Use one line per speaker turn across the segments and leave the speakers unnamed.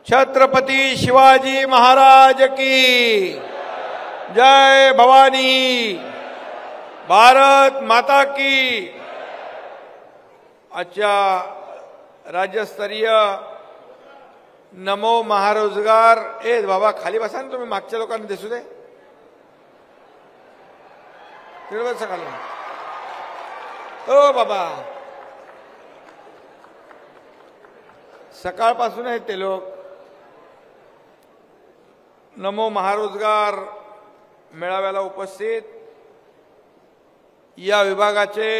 छत्रपति शिवाजी महाराज की जय। भवानी भारत माता की। आजच्या राज्यस्तरीय नमो महारोजगार बाबा खाली बसा ना तुम्ही, मागच्या लोकांना दिसू दे, तिकडे बसा खाली। ओ बाबा सकाळपासून आहेत ते लोक। नमो महारोजगार मेळाव्याला उपस्थित या विभागाचे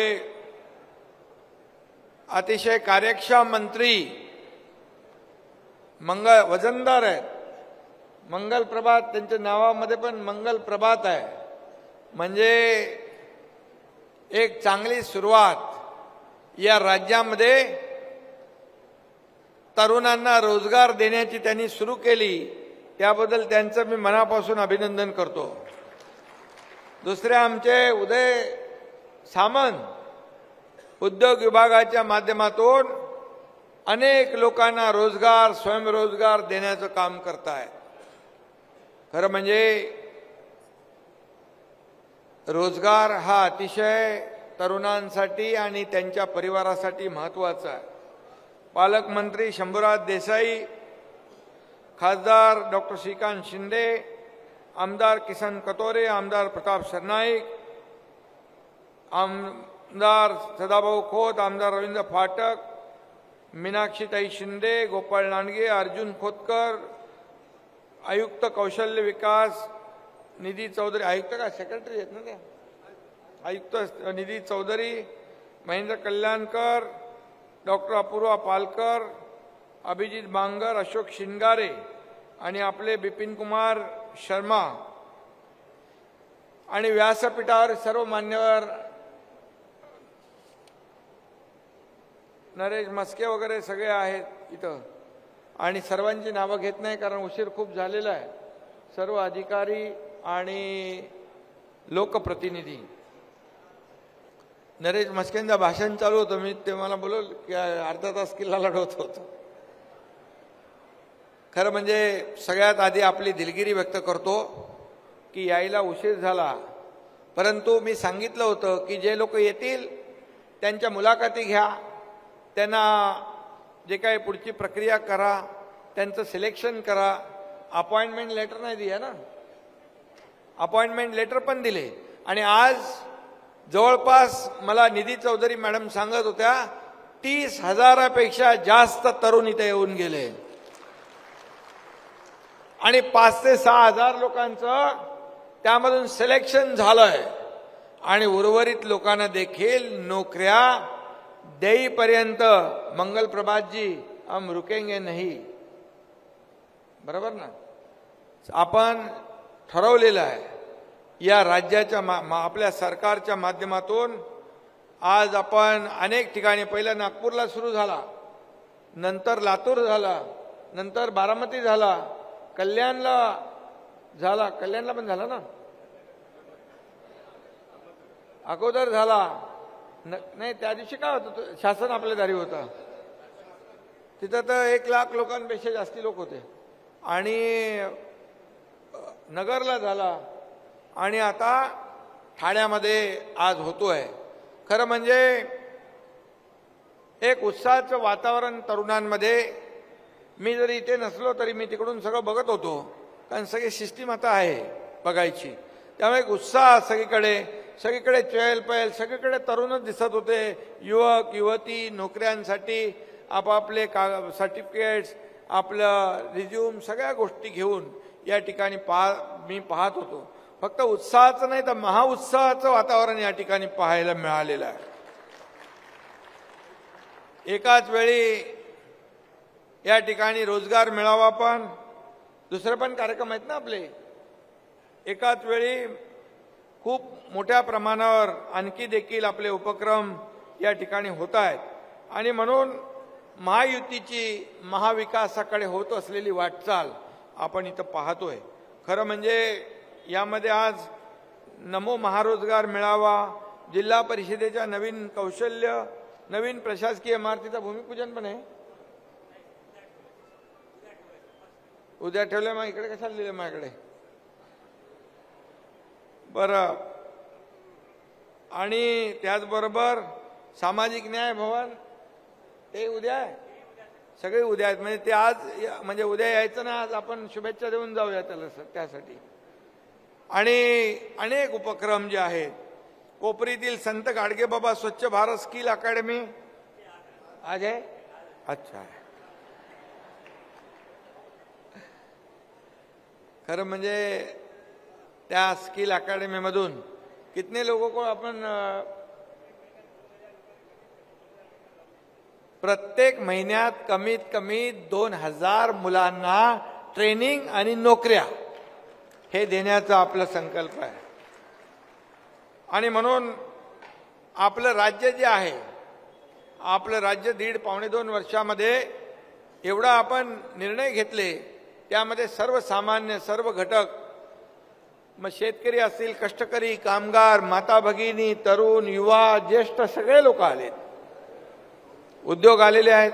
अतिशय कार्यक्षम मंत्री वजनदार आहेत। मंगल प्रभात त्यांच्या नावामध्ये पण मंगल प्रभात आहे, म्हणजे एक चांगली सुरुवात या राज्यामध्ये तरुणांना रोजगार देण्याची त्यांनी सुरू केली, त्याबद्दल त्यांचं मी मनापासून अभिनंदन करतो। दुसरे आमचे उदय सामंत उद्योग विभागाच्या माध्यमातून अनेक लोकांना रोजगार स्वयंरोजगार देण्याचं काम करतायत। खरं म्हणजे रोजगार हा अतिशय तरुणांसाठी आणि त्यांच्या परिवारासाठी महत्त्वाचा आहे। पालकमंत्री शंभूराज देसाई, खासदार डॉक्टर श्रीकांत शिंदे, आमदार किसन कतोरे, आमदार प्रताप सरनाईक, आमदार सदाभाऊ खोत, आमदार रवींद्र फाटक, मीनाक्षीताई शिंदे, गोपाळ लांडगे, अर्जुन खोतकर, आयुक्त कौशल्य विकास निधी चौधरी, आयुक्त का सेक्रेटरी आहेत ना ते, आयुक्त निधी चौधरी, महेंद्र कल्याणकर, डॉक्टर अपूर्वा पालकर, अभिजित बांगर, अशोक शिंगारे आणि आपले बिपिन कुमार शर्मा आणि व्यासपीठावर सर्व मान्यवर नरेश मस्के वगैरे सगळे आहेत इथं, आणि सर्वांची नावं घेत नाही कारण उशीर खूप झालेला आहे। सर्व अधिकारी आणि लोकप्रतिनिधी, नरेश मस्केंचं भाषण चालू होतं, मी ते मला बोलवलं की अर्धा तास किल्ला लढवत होतो। खरं म्हणजे सगळ्यात आधी आपली दिलगिरी व्यक्त करतो की यायला उशीर झाला, परंतु मी सांगितलं होतं की जे लोक येतील त्यांच्या मुलाखती घ्या, त्यांना जे काही पुढची प्रक्रिया करा, त्यांचं सिलेक्शन करा। अपॉइंटमेंट लेटर नाही दिले ना, अपॉइंटमेंट लेटर पण दिले, आणि आज जवळपास मला निधी चौधरी मॅडम सांगत होत्या 30,000पेक्षा जास्त तरुण इथे येऊन गेले, आणि 5 ते 6,000 लोकांचं त्यामधून सिलेक्शन झालंय, आणि उर्वरित लोकांना देखील नोकऱ्या देईपर्यंत मंगल प्रभात जी हम रुकेंगे नहीं, बरोबर ना। आपण ठरवलेलं आहे या राज्याच्या आपल्या सरकारच्या माध्यमातून आज आपण अनेक ठिकाणी, पहिला नागपूरला सुरू झाला, नंतर लातूर झाला, नंतर बारामती झाला, कल्याणला झाला, कल्याणला पण झाला ना, अगोदर झाला नाही, त्या दिवशी काय होतं शासन आपल्या दारी होता, तिथं तर 1 लाख लोकांपेक्षा जास्ती लोक होते, आणि नगरला झाला, आणि आता ठाण्यामध्ये आज होतोय। खरं म्हणजे एक उत्साहाचं वातावरण तरुणांमध्ये, मी जरी इथे नसलो तरी मी तिकडून सगळं बघत होतो, कारण सगळी सिस्टीम आता आहे बघायची, त्यामुळे एक उत्साह सगळीकडे चहलपहल, सगळीकडे तरुणच दिसत होते। युवक युवती नोकऱ्यांसाठी आपापले सर्टिफिकेट्स, आपलं रिझ्यूम, सगळ्या गोष्टी घेऊन या ठिकाणी मी पाहत होतो। फक्त उत्साहाचं नाही तर महाउत्साहाचं वातावरण या ठिकाणी पाहायला मिळालेलं आहे। एकाच वेळी या ठिकाणी रोजगार मेळावा पण, दुसरे पण कार्यक्रम आहेत ना आपले, एकाच वेळी खूप मोठ्या प्रमाणावर आणखी देखील आपले उपक्रम या ठिकाणी होत आहेत, आणि म्हणून महायुतीची महाविकासाकडे होत असलेली वाटचाल आपण इथं पाहतोय। खरं म्हणजे यामध्ये आज नमो महारोजगार मेळावा, जिल्हा परिषदेच्या नवीन कौशल्य, नवीन प्रशासकीय इमारतीचं भूमिपूजन पण आहे, उद्या ठेवले मग इकडे कशाला लिहिले माझ्याकडे बरं. आणि त्याचबरोबर सामाजिक न्याय भवन ते उद्या आहे, सगळे उद्या आहेत. म्हणजे ते आज म्हणजे उद्या यायचं ना, आज आपण शुभेच्छा देऊन जाऊया त्याला त्यासाठी. आणि अनेक उपक्रम जे आहेत, कोपरीतील संत गाडगेबाबा स्वच्छ भारत स्किल अकॅडमी आज आहे. अच्छा, खरं म्हणजे त्या स्किल अकॅडमीमधून कितने लोगों को आपण प्रत्येक महिन्यात कमीत कमी 2000 मुलांना ट्रेनिंग आणि नोकऱ्या हे देण्याचा आपला संकल्प आहे. आणि म्हणून आपलं राज्य जे आहे, आपलं राज्य 1.5-2 वर्षामध्ये एवढा आपण निर्णय घेतले, त्यामध्ये सर्वसामान्य सर्व घटक, मग शेतकरी असतील, कष्टकरी, कामगार, माता भगिनी, तरुण, युवा, ज्येष्ठ सगळे लोक आलेत. उद्योग आलेले आहेत.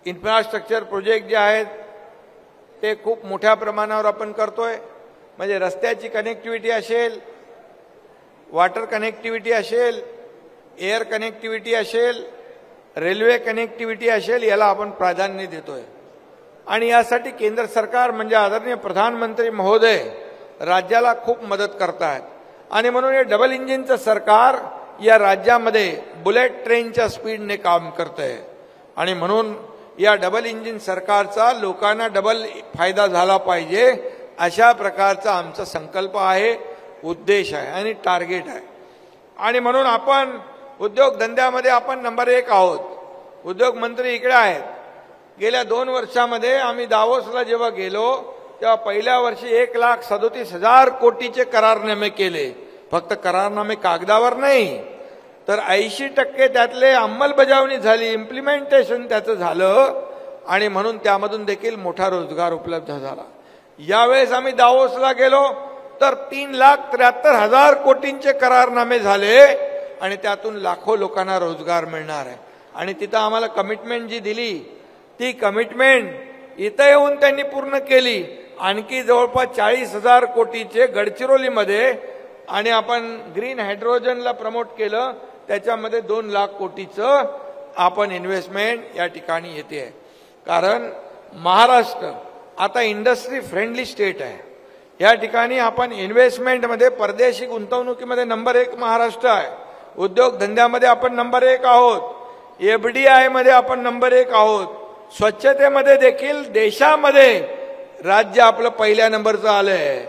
इन्फ्रास्ट्रक्चर प्रोजेक्ट जे आहेत ते खूप मोठ्या प्रमाणावर आपण करतोय. म्हणजे रस्त्याची कनेक्टिव्हिटी असेल, वॉटर कनेक्टिव्हिटी असेल, एअर कनेक्टिव्हिटी असेल, रेल्वे कनेक्टिव्हिटी असेल, याला आपण प्राधान्य देतोय. आणि यासाठी केंद्र सरकार म्हणजे आदरणीय प्रधानमंत्री महोदय राज्याला खूप मदत करतात. आणि म्हणून हे डबल इंजिनचं सरकार या राज्यामध्ये बुलेट ट्रेनच्या स्पीडने काम करतंय. आणि म्हणून या डबल इंजिन सरकारचा लोकांना डबल फायदा झाला पाहिजे, अशा प्रकारचा आमचा संकल्प आहे, उद्देश आहे आणि टार्गेट आहे. आणि म्हणून आपण उद्योगधंद्यामध्ये आपण नंबर 1 आहोत. उद्योग मंत्री इकडे आहेत. गेल्या 2 वर्षामध्ये आम्ही दावोसला जेव्हा गेलो तेव्हा पहिल्या वर्षी 1,37,000 कोटीचे करारनामे केले. फक्त करारनामे कागदावर नाही, तर 80% त्यातले अंमलबजावणी झाली, इम्प्लिमेंटेशन त्याचं झालं. आणि म्हणून त्यामधून देखील मोठा रोजगार उपलब्ध झाला. यावेळेस आम्ही दावोसला गेलो तर 3,73,000 कोटींचे करारनामे झाले आणि त्यातून लाखो लोकांना रोजगार मिळणार आहे. आणि तिथं आम्हाला कमिटमेंट जी दिली ती कमिटमेंट इथं येऊन त्यांनी पूर्ण केली. आणखी जवळपास 40,000 कोटीचे गडचिरोलीमध्ये, आणि आपण ग्रीन हायड्रोजनला प्रमोट केलं, त्याच्यामध्ये 2 लाख कोटीचं आपण इन्व्हेस्टमेंट या ठिकाणी येते. कारण महाराष्ट्र आता इंडस्ट्री फ्रेंडली स्टेट आहे. या ठिकाणी आपण इन्व्हेस्टमेंटमध्ये, परदेशी गुंतवणुकीमध्ये नंबर 1 महाराष्ट्र आहे. उद्योगधंद्यामध्ये आपण नंबर 1 आहोत. FDI मध्ये आपण नंबर 1 आहोत. स्वच्छतेमध्ये देखील देशामध्ये राज्य आपलं पहिल्या नंबरचं आलंय.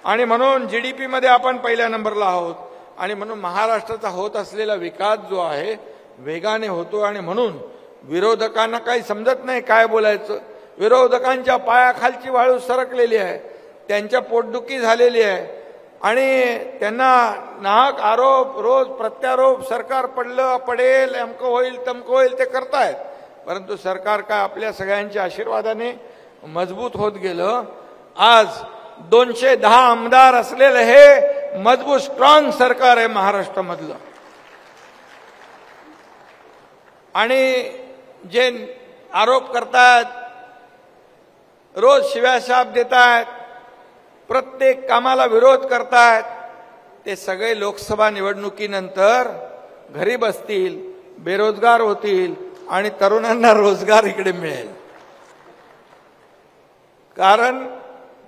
आणि म्हणून GDP मध्ये आपण पहिल्या नंबरला आहोत. आणि म्हणून महाराष्ट्राचा होत असलेला विकास जो आहे वेगाने होतो. आणि म्हणून विरोधकांना काही समजत नाही काय बोलायचं. विरोधकांच्या पायाखालची वाळू सरकलेली आहे, त्यांच्या पोटदुखी झालेली आहे. आणि त्यांना नाहक आरोप, रोज प्रत्यारोप, सरकार पडलं पडेल, अमकं होईल तमकं होईल, ते करतायत. परंतु सरकार काय आपल्या सगळ्यांच्या आशीर्वादाने मजबूत होत गेलं. आज 210 आमदार असलेलं हे मजबूत स्ट्रॉंग सरकार आहे महाराष्ट्रामधलं. आणि जे आरोप करतात, रोज शिव्याशाप देतात, प्रत्येक कामाला विरोध करतात, ते सगळे लोकसभा निवडणुकीनंतर घरी बसतील, बेरोजगार होतील आणि तरुणांना रोजगार इकडे मिळेल. कारण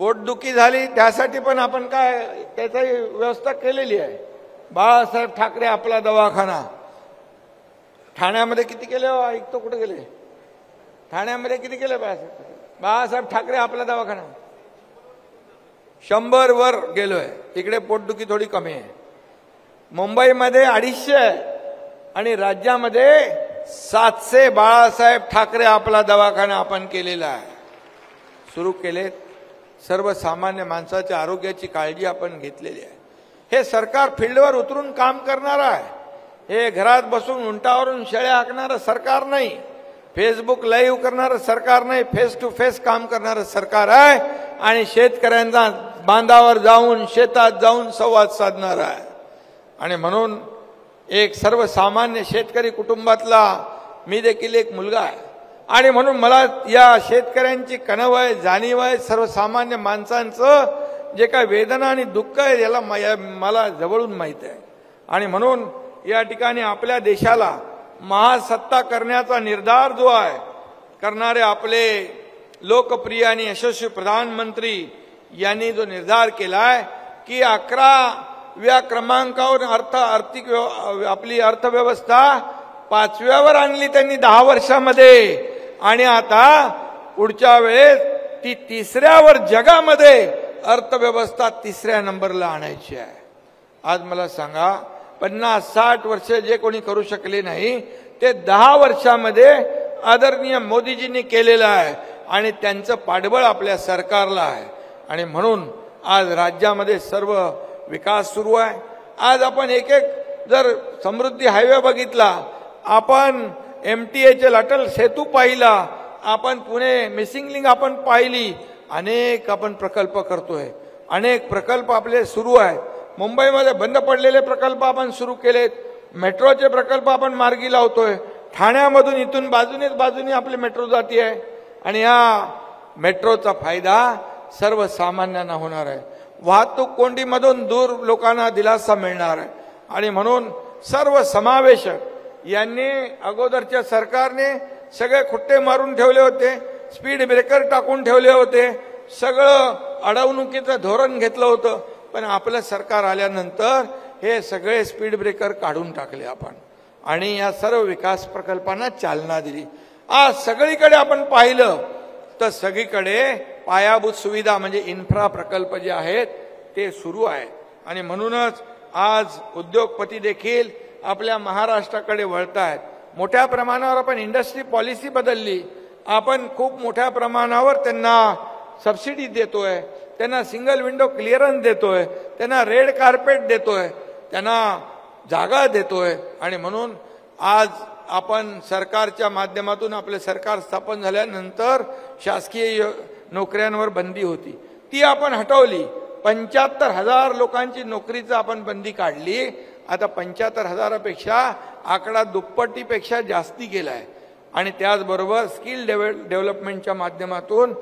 पोटदुखी झाली, त्यासाठी पण आपण काय त्याची व्यवस्था केलेली आहे. बाळासाहेब ठाकरे आपला दवाखाना ठाण्यामध्ये किती केले, ऐकतो कुठे गेले, ठाण्यामध्ये किती केले बाळासाहेब ठाकरे आपला दवाखाना 100 वर गेलोय. इकडे पोटदुखी थोडी कमी आहे. मुंबईमध्ये 250 आणि राज्यामध्ये 700 बाळासाहेब ठाकरे आपला दवाखाना आपण केलेला आहे, सुरू केलेत. सर्वसामान्य माणसाच्या आरोग्याची काळजी आपण घेतलेली आहे. हे सरकार फील्डवर उतरून काम करणार आहे. हे घरात बसून उंटावरून शेळ्या हाकणारं सरकार नाही, फेसबुक लाईव्ह करणारं सरकार नाही, फेस टू फेस काम करणारं सरकार आहे. आणि शेतकऱ्यांचा बांधावर जाऊन, शेतात जाऊन संवाद साधणार आहे. आणि म्हणून एक सर्वसामान्य शेतकरी कुटुंबातला मी देखील एक मुलगा आहे. आणि म्हणून मला या शेतकऱ्यांची कणव आहे, जाणीव आहे, सर्वसामान्य माणसांचं जे काय वेदना आणि दुःख आहे याला मला जवळून माहीत आहे. आणि म्हणून या ठिकाणी आपल्या देशाला महासत्ता करण्याचा निर्धार जो आहे करणारे आपले लोकप्रिय आणि यशस्वी प्रधानमंत्री यांनी जो निर्धार केलाय की 11व्या क्रमांकावर आपली अर्थव्यवस्था 5व्यावर आणली त्यांनी 10 वर्षामध्ये, आणि आता पुढच्या वेळेस ती 3ऱ्यावर जगामध्ये अर्थव्यवस्था 3ऱ्या नंबरला आणायची आहे. आज मला सांगा 50-60 वर्ष जे कोणी करू शकले नाही ते 10 वर्षामध्ये आदरणीय मोदीजींनी केलेलं आहे आणि त्यांचं पाठबळ आपल्या सरकारला आहे. आणि म्हणून आज राज्यामध्ये सर्व विकास सुरू आहे. आज आपण एक जर समृद्धी हायवे बघितला, आपण MTA अटल सेतू पाहिला, आपण पुणे मिसिंग लिंक आपण पाहिली, अनेक आपण प्रकल्प करतोय, अनेक प्रकल्प आपले सुरू आहेत. मुंबईमध्ये बंद पडलेले प्रकल्प आपण सुरू केलेत, मेट्रोचे प्रकल्प आपण मार्गी लावतोय, ठाण्यामधून इथून बाजूने आपली मेट्रो जाती आहे आणि या मेट्रोचा फायदा सर्वसामान्यांना होणार आहे. वाहतूक कोंडीमधून दूर लोकांना दिलासा मिळणार आहे. आणि म्हणून सर्व समावेशक यांनी अगोदरच्या सरकारने सगळे खुट्टे मारून ठेवले होते, स्पीड ब्रेकर टाकून ठेवले होते, सगळं अडवणुकीचं धोरण घेतलं होतं. पण आपलं सरकार आल्यानंतर हे सगळे स्पीड ब्रेकर काढून टाकले आपण आणि या सर्व विकास प्रकल्पांना चालना दिली. आज सगळीकडे आपण पाहिलं तर सगळीकडे पायाभूत सुविधा म्हणजे इन्फ्रा प्रकल्प जे आहेत ते सुरू आहे. आणि म्हणूनच आज उद्योगपती देखील आपल्या महाराष्ट्राकडे वळत आहेत. मोठ्या प्रमाणावर आपण इंडस्ट्री पॉलिसी बदलली, आपण खूप मोठ्या प्रमाणावर त्यांना सबसिडी देतोय, त्यांना सिंगल विंडो क्लिअरन्स देतोय, त्यांना रेड कार्पेट देतोय, त्यांना जागा देतोय. आणि म्हणून आज आपण सरकारच्या माध्यमातून आपले सरकार स्थापन झाल्यानंतर शासकीय नोकऱ्यांवर बंदी होती, ती आपण हटवली. 75,000 लोकांची नोकरीचं आपण बंदी काढली. आता 75,000पेक्षा आकडा दुप्पटीपेक्षा जास्ती गेलाय. आणि त्याचबरोबर स्किल डेव्हलपमेंटच्या माध्यमातून,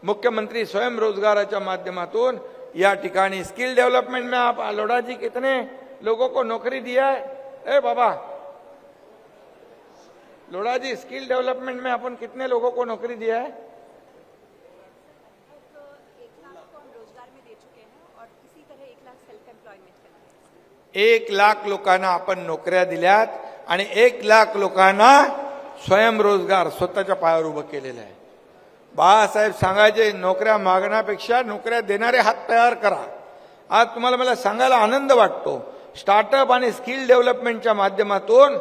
मुख्यमंत्री स्वयंरोजगाराच्या माध्यमातून या ठिकाणी स्किल डेव्हलपमेंट में आप लोढ़ा जी कितने लोगों को नौकरी दिया है? ए बाबा लोढ़ा जी, स्किल डेवलपमेंट में अपन कितने लोगों को नौकरी दिया है? 1 लाख लोकांना आपण नोकऱ्या दिल्यात आणि 1 लाख लोकांना स्वयंरोजगार स्वतःच्या पायावर उभं केलेलं आहे. बाळासाहेब सांगायचे, नोकऱ्या मागण्यापेक्षा नोकऱ्या देणारे हात तयार करा. आज तुम्हाला मला सांगायला आनंद वाटतो, स्टार्टअप आणि स्किल डेव्हलपमेंटच्या माध्यमातून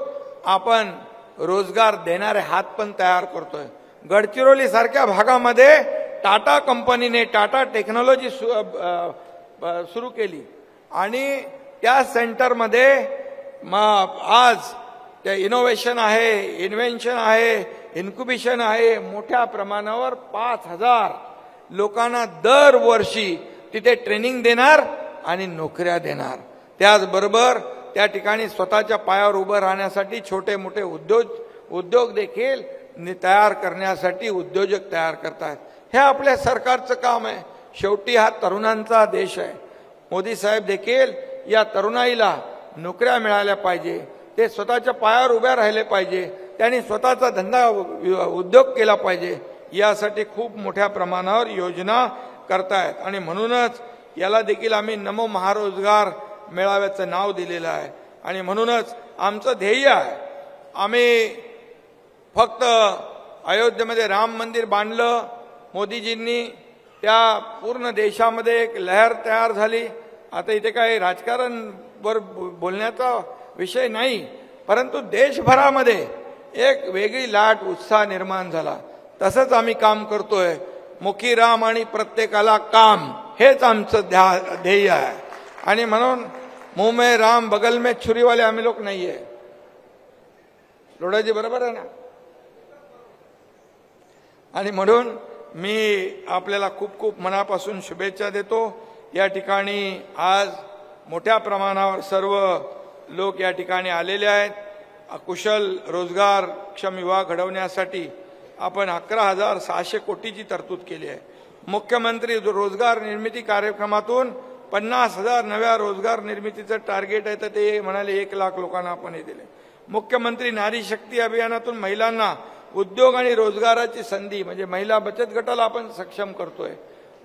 आपण रोजगार देणारे हात पण तयार करतोय. गडचिरोली सारख्या भागामध्ये टाटा कंपनीने टाटा टेक्नॉलॉजी सुरू केली आणि त्या सेंटरमध्ये आज त्या इनोव्हेशन आहे, इन्व्हेन्शन आहे, इन्क्युबेशन आहे. मोठ्या प्रमाणावर 5,000 लोकांना दरवर्षी तिथे ट्रेनिंग देणार आणि नोकऱ्या देणार. त्याचबरोबर त्या ठिकाणी स्वतःच्या पायावर उभं राहण्यासाठी छोटे मोठे उद्योग देखील तयार करण्यासाठी उद्योजक तयार करतात. हे आपल्या सरकारचं काम आहे. शेवटी हा तरुणांचा देश आहे. मोदी साहेब देखील या तरुणाईला नोकऱ्या मिळाल्या पाहिजे, ते स्वतःच्या पायावर उभ्या राहिले पाहिजे, त्यांनी स्वतःचा धंदा उद्योग केला पाहिजे, यासाठी खूप मोठ्या प्रमाणावर योजना करतायत. आणि म्हणूनच याला देखील आम्ही नमो महारोजगार मेळाव्याचं नाव दिलेलं आहे. आणि म्हणूनच आमचं ध्येय आहे, आम्ही फक्त अयोध्येमध्ये राम मंदिर बांधलं, मोदीजींनी त्या पूर्ण देशामध्ये एक लहर तयार झाली. आता इथे काही राजकारणवर बोलण्याचा विषय नाही, परंतु देशभरामध्ये एक वेगळी लाट उत्साह निर्माण झाला. तसंच आम्ही काम करतोय. मुखी राम आणि प्रत्येकाला काम, हेच आमचं ध्येय आहे. आणि म्हणून मुंह में राम बगल में छुरी वाले आम्ही लोक नाहीये. लोढाजी बरोबर आहे ना? आणि म्हणून मी आपल्याला खूप खूप मनापासून शुभेच्छा देतो. या ठिकाणी आज मोठ्या प्रमाणावर सर्व लोक या ठिकाणी आलेले आहेत. कुशल रोजगार क्षम युवा घडवण्यासाठी आपण 11,600 कोटीची तरतूद केली आहे. मुख्यमंत्री रोजगार निर्मिती कार्यक्रमातून 50,000 नव्या रोजगार निर्मितीचं टार्गेट आहे, तर ते म्हणाले 1 लाख लोकांना आपण हे दिले. मुख्यमंत्री नारी शक्ती अभियानातून महिलांना उद्योग आणि रोजगाराची संधी म्हणजे महिला बचत गटाला आपण सक्षम करतोय.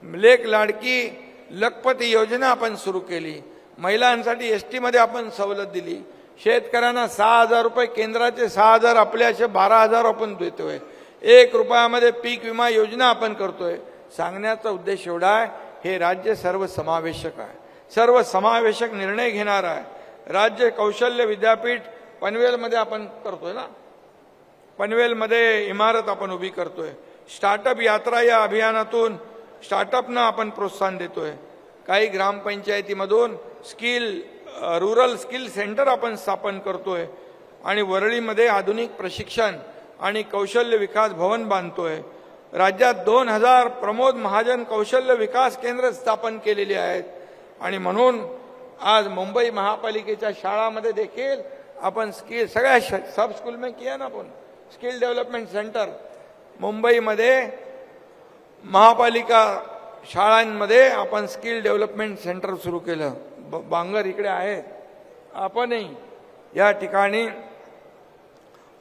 लेक लाडकी लखपती योजना आपण सुरू केली. महिलांसाठी एसटी मध्ये आपण सवलत दिली. शेतकऱ्यांना 6,000 रुपये केंद्राचे 6,000 आपले असे 12,000 आपण देतोय. 1 रुपयामध्ये पीक विमा योजना आपण करतोय. सांगण्याचा उद्देश एवढा आहे, हे राज्य सर्वसमावेशक आहे, सर्वसमावेशक निर्णय घेणार आहे. राज्य कौशल्य विद्यापीठ पनवेलमध्ये आपण करतोय ना, पनवेलमध्ये इमारत आपण उभी करतोय. स्टार्टअप यात्रा या अभियानातून स्टार्टअपना आपण प्रोत्साहन देतोय. काही ग्रामपंचायतीमधून रूरल स्किल सेंटर आपण स्थापन करतोय आणि वरळीमध्ये आधुनिक प्रशिक्षण आणि कौशल्य विकास भवन बांधतोय. राज्यात 2,000 प्रमोद महाजन कौशल्य विकास केंद्र स्थापन केलेली आहेत. आणि म्हणून आज मुंबई महापालिकेच्या शाळांमध्ये देखील आपण सगळ्या सब स्कूल में किया ना आपण स्किल डेव्हलपमेंट सेंटर. मुंबईमध्ये महापालिका शाळांमध्ये आपण स्किल डेव्हलपमेंट सेंटर सुरू केलं. बांगर इकडे आहे. आपणही या ठिकाणी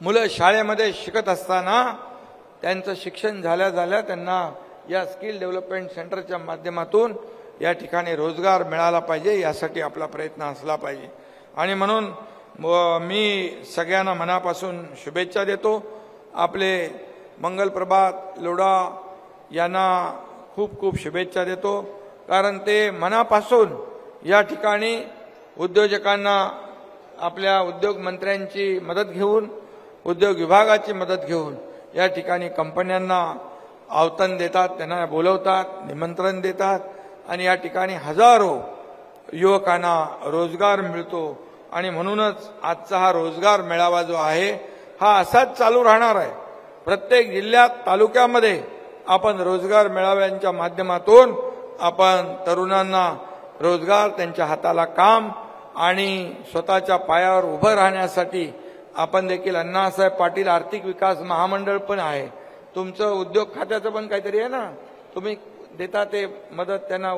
मुलं शाळेमध्ये शिकत असताना त्यांचं शिक्षण झाल्या त्यांना या स्किल डेव्हलपमेंट सेंटरच्या माध्यमातून या ठिकाणी रोजगार मिळाला पाहिजे, यासाठी आपला प्रयत्न असला पाहिजे. आणि म्हणून मी सगळ्यांना मनापासून शुभेच्छा देतो. आपले मंगलप्रभात लोढा यांना खूप खूप शुभेच्छा देतो, कारण ते मनापासून या ठिकाणी उद्योजकांना आपल्या उद्योग मंत्र्यांची मदत घेऊन, उद्योग विभागाची मदत घेऊन या ठिकाणी कंपन्यांना आव्हान देतात, त्यांना बोलवतात, निमंत्रण देतात आणि या ठिकाणी हजारो युवकांना रोजगार मिळतो. आणि म्हणूनच आजचा हा रोजगार मेळावा जो आहे हा असाच चालू राहणार आहे. प्रत्येक जिल्ह्यात तालुक्यामध्ये आपण रोजगार मेळाव्यांच्या माध्यमातून आपण तरुणांना रोजगार, त्यांच्या हाताला काम आणि स्वतःच्या पायावर उभं राहण्यासाठी आपण देखील अण्णासाहेब पाटील आर्थिक विकास महामंडळ पण आहे. तुमचं उद्योग खात्याचं पण काहीतरी आहे ना, तुम्ही देता ते मदत त्यांना.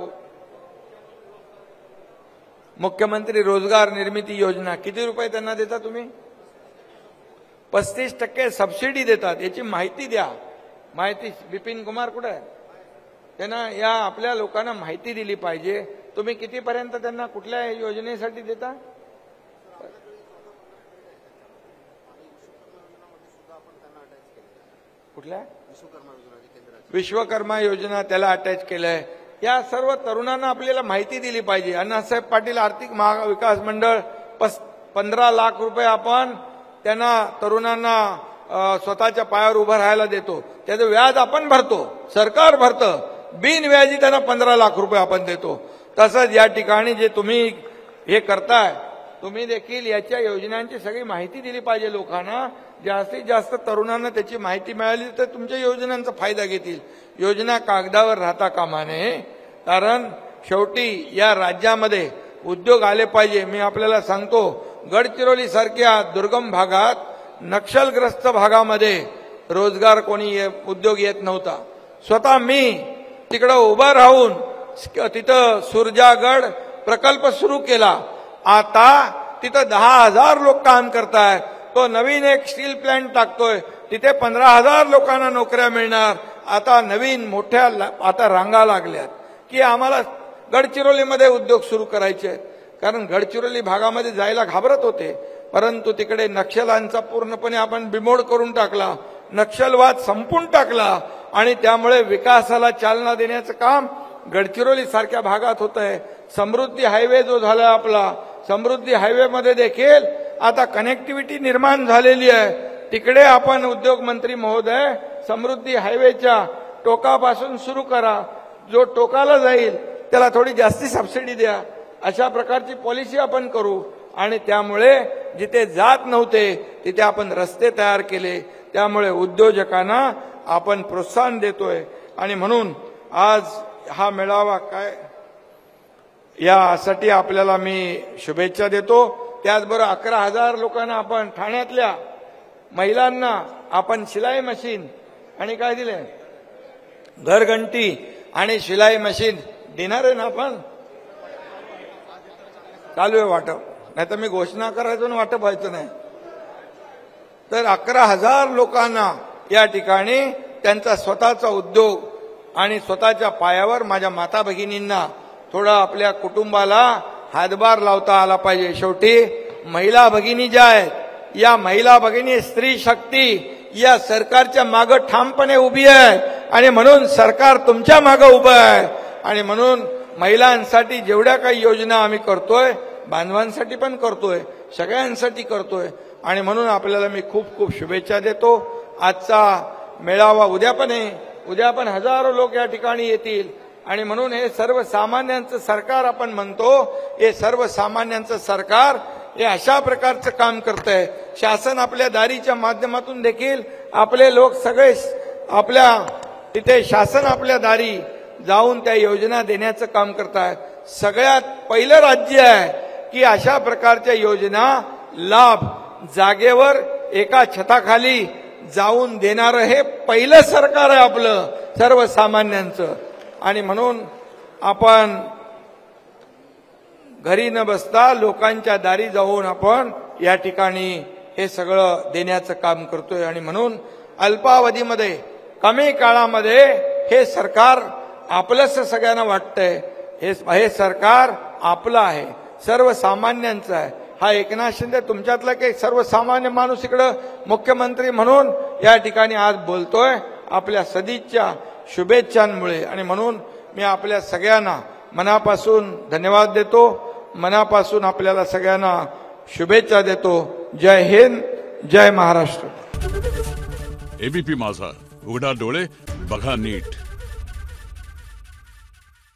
मुख्यमंत्री रोजगार निर्मिती योजना किती रुपये त्यांना देता तुम्ही? 35% सबसिडी देतात. याची माहिती द्या. माहिती बिपिन कुमार कुठे आहे? त्यांना या आपल्या लोकांना माहिती दिली पाहिजे. तुम्ही कितीपर्यंत त्यांना कुठल्या योजनेसाठी देता? कुठल्या? विश्वकर्मा योजना त्याला अटॅच केलंय. या सर्व तरुणांना आपल्याला माहिती दिली पाहिजे. अण्णासाहेब पाटील आर्थिक विकास मंडळ 15 लाख रुपये आपण त्यांना तरुणांना स्वतःच्या पायावर उभं राहायला देतो. त्याचं व्याज आपण भरतो, सरकार भरतं. बिनव्याजी त्यांना 15 लाख रुपये आपण देतो. तसंच या ठिकाणी जे तुम्ही हे करताय, तुम्ही देखील याच्या योजनांची सगळी माहिती दिली पाहिजे लोकांना. जास्तीत जास्त तरुणांना त्याची माहिती मिळाली तर तुमच्या योजनांचा फायदा घेतील. योजना कागदावर राहता कामा नये, कारण शेवटी या राज्यामध्ये उद्योग आले पाहिजे. मी आपल्याला सांगतो, गडचिरोली सारख्या दुर्गम भागात, नक्षलग्रस्त भागामध्ये रोजगार कोणी उद्योग येत नव्हता. स्वतः मी तिकडं उभं राहून तिथं सुरजागड प्रकल्प सुरू केला. आता तिथं 10,000 लोक काम करताय. तो नवीन एक स्टील प्लांट टाकतोय, तिथे 15,000 लोकांना नोकऱ्या मिळणार. आता नवीन मोठ्या आता रांगा लागल्यात की आम्हाला गडचिरोलीमध्ये उद्योग सुरू करायचे आहेत. कारण गडचिरोली भागामध्ये जायला घाबरत होते, परंतु तिकडे नक्षलांचा पूर्णपणे आपण बिमोड करून टाकला, नक्षलवाद संपून टाकला आणि त्यामुळे विकासाला चालना देण्याचं काम गडचिरोली सारख्या भागात होत आहे. समृद्धी हायवे जो झाला आपला, समृद्धी हायवे मध्ये देखील आता कनेक्टिव्हिटी निर्माण झालेली आहे. तिकडे आपण उद्योग मंत्री महोदय समृद्धी हायवेच्या टोकापासून सुरू करा. जो टोकाला जाईल त्याला थोडी जास्ती सबसिडी द्या. अशा प्रकारची पॉलिसी आपण करू आणि त्यामुळे जिथे जात नव्हते तिथे आपण रस्ते तयार केले. त्यामुळे उद्योजकांना आपण प्रोत्साहन देतोय. आणि म्हणून आज हा मेळावा काय यासाठी आपल्याला मी शुभेच्छा देतो. त्याचबरोबर 11,000 लोकांना आपण ठाण्यातल्या महिलांना आपण शिलाई मशीन आणि काय दिले? घरघंटी आणि शिलाई मशीन देणार आहे ना आपण? चालू आहे वाटप, नाही तर मी घोषणा करायचो आणि वाटप व्हायचं नाही. तर 11,000 लोकांना या ठिकाणी त्यांचा स्वतःचा उद्योग आणि स्वतःच्या पायावर माझ्या माता भगिनींना थोडा आपल्या कुटुंबाला हातभार लावता आला पाहिजे. शेवटी महिला भगिनी ज्या आहेत, या महिला भगिनी स्त्री शक्ती या सरकारच्या मागे ठामपणे उभी आहे आणि म्हणून सरकार तुमच्या मागे उभं आहे. आणि म्हणून महिलांसाठी जेवढ्या काही योजना आम्ही करतोय, बांधवांसाठी पण करतोय, सगळ्यांसाठी करतोय. आणि म्हणून आपल्याला मी खूप खूप शुभेच्छा देतो. आजचा मेळावा उद्या पण आहे, उद्या पण हजारो लोक या ठिकाणी येतील. आणि म्हणून हे सर्वसामान्यांचं सरकार आपण म्हणतो, हे सर्वसामान्यांचं सरकार हे अशा प्रकारचं काम करतंय. शासन आपल्या दारीच्या माध्यमातून देखील आपले लोक सगळे आपल्या तिथे शासन आपल्या दारी जाऊन त्या योजना देण्याचं काम करतायत. सगळ्यात पहिलं राज्य आहे की अशा प्रकारच्या योजना लाभ जागेवर एका छताखाली जाऊन देणारं हे पहिलं सरकार आहे आपलं सर्वसामान्यांचं. आणि म्हणून आपण घरी न बसता लोकांच्या दारी जाऊन आपण या ठिकाणी हे सगळं देण्याचं काम करतोय. आणि म्हणून अल्पावधीमध्ये कमी काळामध्ये हे सरकार आपलंच सगळ्यांना वाटतंय. हे सरकार आपलं आहे, सर्वसामान्यांचं आहे. हा एकनाथ शिंदे तुमच्यातला काही सर्वसामान्य माणूस इकडं मुख्यमंत्री म्हणून या ठिकाणी आज बोलतोय आपल्या सदिच्छा शुभेच्छांमुळे. आणि म्हणून मी आपल्या सगळ्यांना मनापासून धन्यवाद देतो, मनापासून आपल्याला सगळ्यांना शुभेच्छा देतो. जय हिंद, जय महाराष्ट्र.
एबीपी माझा, उघडा डोळे बघा नीट.